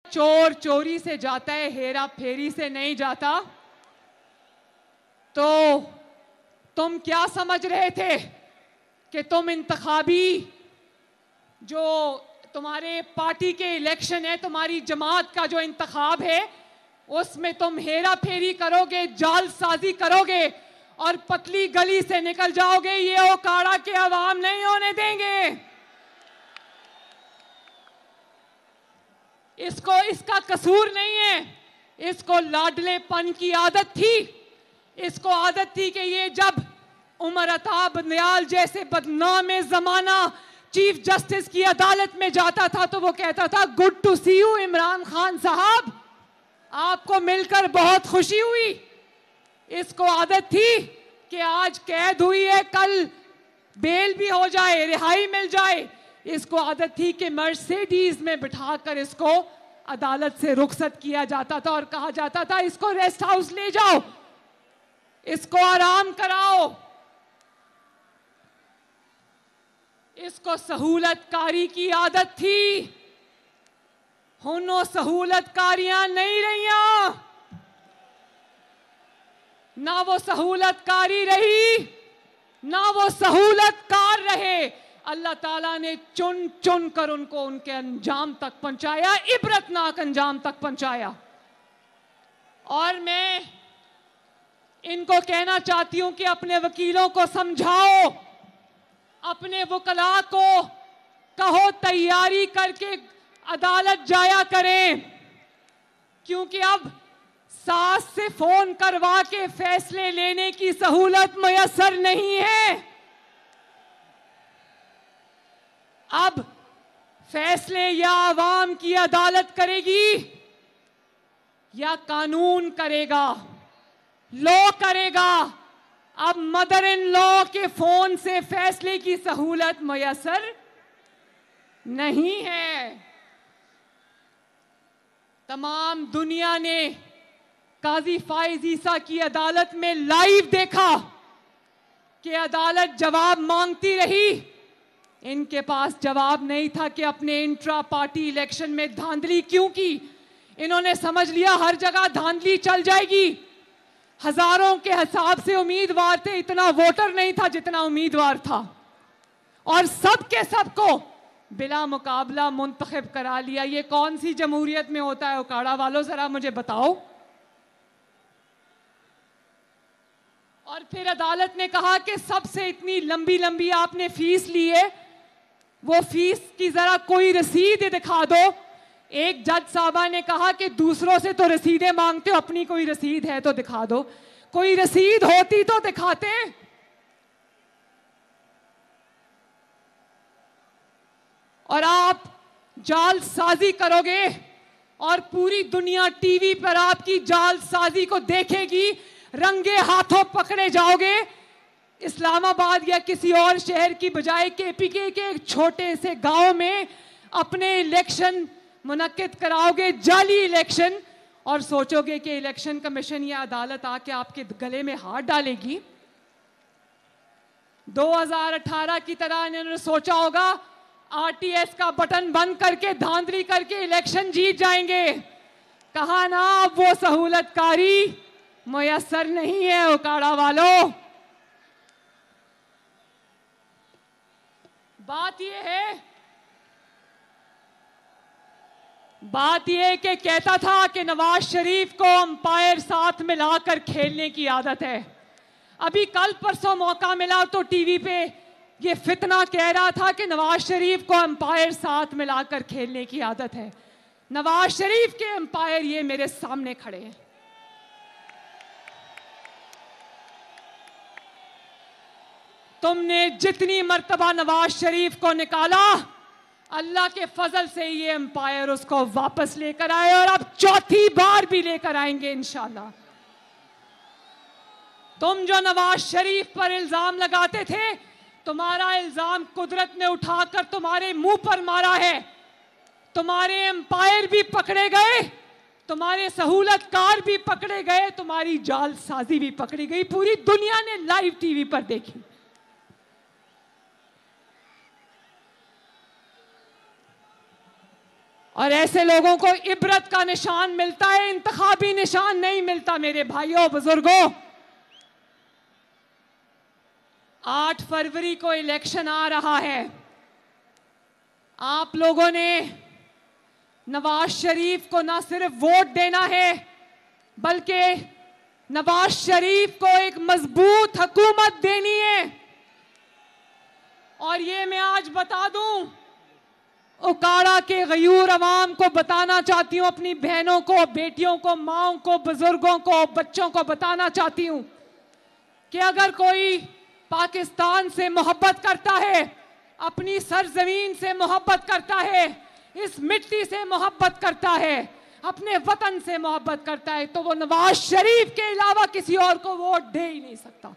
चोर चोरी से जाता है, हेरा फेरी से नहीं जाता। तो तुम क्या समझ रहे थे कि तुम इंतखाबी जो तुम्हारे पार्टी के इलेक्शन है, तुम्हारी जमात का जो इंतखाब है, उसमें तुम हेरा फेरी करोगे, जालसाजी करोगे और पतली गली से निकल जाओगे? ये ओकाड़ा के अवाम नहीं होने देंगे। इसको इसका कसूर नहीं है, इसको लाडलेपन की आदत थी। इसको आदत थी कि ये जब उमर अता बंदयाल जैसे बदनाम जमाना चीफ जस्टिस की अदालत में जाता था तो वो कहता था, good to see you Imran Khan साहब, आपको मिलकर बहुत खुशी हुई। इसको आदत थी कि आज कैद हुई है, कल बेल भी हो जाए, रिहाई मिल जाए। इसको आदत थी कि मर्सिडीज में बिठाकर इसको अदालत से रुखसत किया जाता था और कहा जाता था, इसको रेस्ट हाउस ले जाओ, इसको आराम कराओ। इसको सहूलतकारी की आदत थी। हुनो सहूलतकारियां नहीं रहियां, ना वो सहूलतकारी रही ना वो सहूलतकार रहे। अल्लाह ताला ने चुन चुन कर उनको उनके अंजाम तक पहुंचाया, इबरतनाक अंजाम तक पहुंचाया। और मैं इनको कहना चाहती हूं कि अपने वकीलों को समझाओ, अपने वकला को कहो तैयारी करके अदालत जाया करें, क्योंकि अब सास से फोन करवा के फैसले लेने की सहूलत मुयस्सर नहीं है। अब फैसले या आवाम की अदालत करेगी या कानून करेगा, लॉ करेगा। अब मदर इन लॉ के फोन से फैसले की सहूलत मुयस्सर नहीं है। तमाम दुनिया ने काजी फाइज ईसा की अदालत में लाइव देखा कि अदालत जवाब मांगती रही। इनके पास जवाब नहीं था कि अपने इंट्रा पार्टी इलेक्शन में धांधली क्यों की। इन्होंने समझ लिया हर जगह धांधली चल जाएगी। हजारों के हिसाब से उम्मीदवार थे, इतना वोटर नहीं था जितना उम्मीदवार था, और सब के सबको बिला मुकाबला मुंतखब करा लिया। ये कौन सी जमहूरियत में होता है ओकाड़ा वालों, जरा मुझे बताओ। और फिर अदालत ने कहा कि सबसे इतनी लंबी लंबी आपने फीस ली है, वो फीस की जरा कोई रसीद दिखा दो। एक जज साहबा ने कहा कि दूसरों से तो रसीदें मांगते हो, अपनी कोई रसीद है तो दिखा दो। कोई रसीद होती तो दिखाते। और आप जालसाजी करोगे और पूरी दुनिया टीवी पर आपकी जालसाजी को देखेगी, रंगे हाथों पकड़े जाओगे। इस्लामाबाद या किसी और शहर की बजाय केपीके के एक छोटे से गांव में अपने इलेक्शन मुनक्किद कराओगे, जाली इलेक्शन, और सोचोगे कि इलेक्शन कमीशन या अदालत आके आपके गले में हाथ डालेगी। 2018 की तरह इन्होंने सोचा होगा आरटीएस का बटन बंद करके धांधली करके इलेक्शन जीत जाएंगे। कहा ना, अब वो सहूलतकारी मुयस्सर नहीं है ओकाड़ा वालों। बात यह कि कहता था कि नवाज शरीफ को अंपायर साथ मिलाकर खेलने की आदत है। अभी कल परसों मौका मिला तो टीवी पे ये फितना कह रहा था कि नवाज शरीफ को अंपायर साथ मिलाकर खेलने की आदत है। नवाज शरीफ के अंपायर ये मेरे सामने खड़े हैं। तुमने जितनी मर्तबा नवाज शरीफ को निकाला, अल्लाह के फजल से ये एम्पायर उसको वापस लेकर आए, और अब चौथी बार भी लेकर आएंगे इंशाल्लाह। तुम जो नवाज शरीफ पर इल्जाम लगाते थे, तुम्हारा इल्जाम कुदरत ने उठाकर तुम्हारे मुंह पर मारा है। तुम्हारे एम्पायर भी पकड़े गए, तुम्हारे सहूलतकार भी पकड़े गए, तुम्हारी जालसाजी भी पकड़ी गई। पूरी दुनिया ने लाइव टीवी पर देखी। और ऐसे लोगों को इबरत का निशान मिलता है, इंतखाबी निशान नहीं मिलता। मेरे भाइयों बुजुर्गों, 8 फरवरी को इलेक्शन आ रहा है। आप लोगों ने नवाज शरीफ को ना सिर्फ वोट देना है, बल्कि नवाज शरीफ को एक मजबूत हुकूमत देनी है। और ये मैं आज बता दूं, उकाड़ा के गयूर अवाम को बताना चाहती हूं, अपनी बहनों को, बेटियों को, माओं को, बुजुर्गों को, बच्चों को बताना चाहती हूं कि अगर कोई पाकिस्तान से मोहब्बत करता है, अपनी सरजमीन से मोहब्बत करता है, इस मिट्टी से मोहब्बत करता है, अपने वतन से मोहब्बत करता है, तो वो नवाज शरीफ के अलावा किसी और को वोट दे ही नहीं सकता।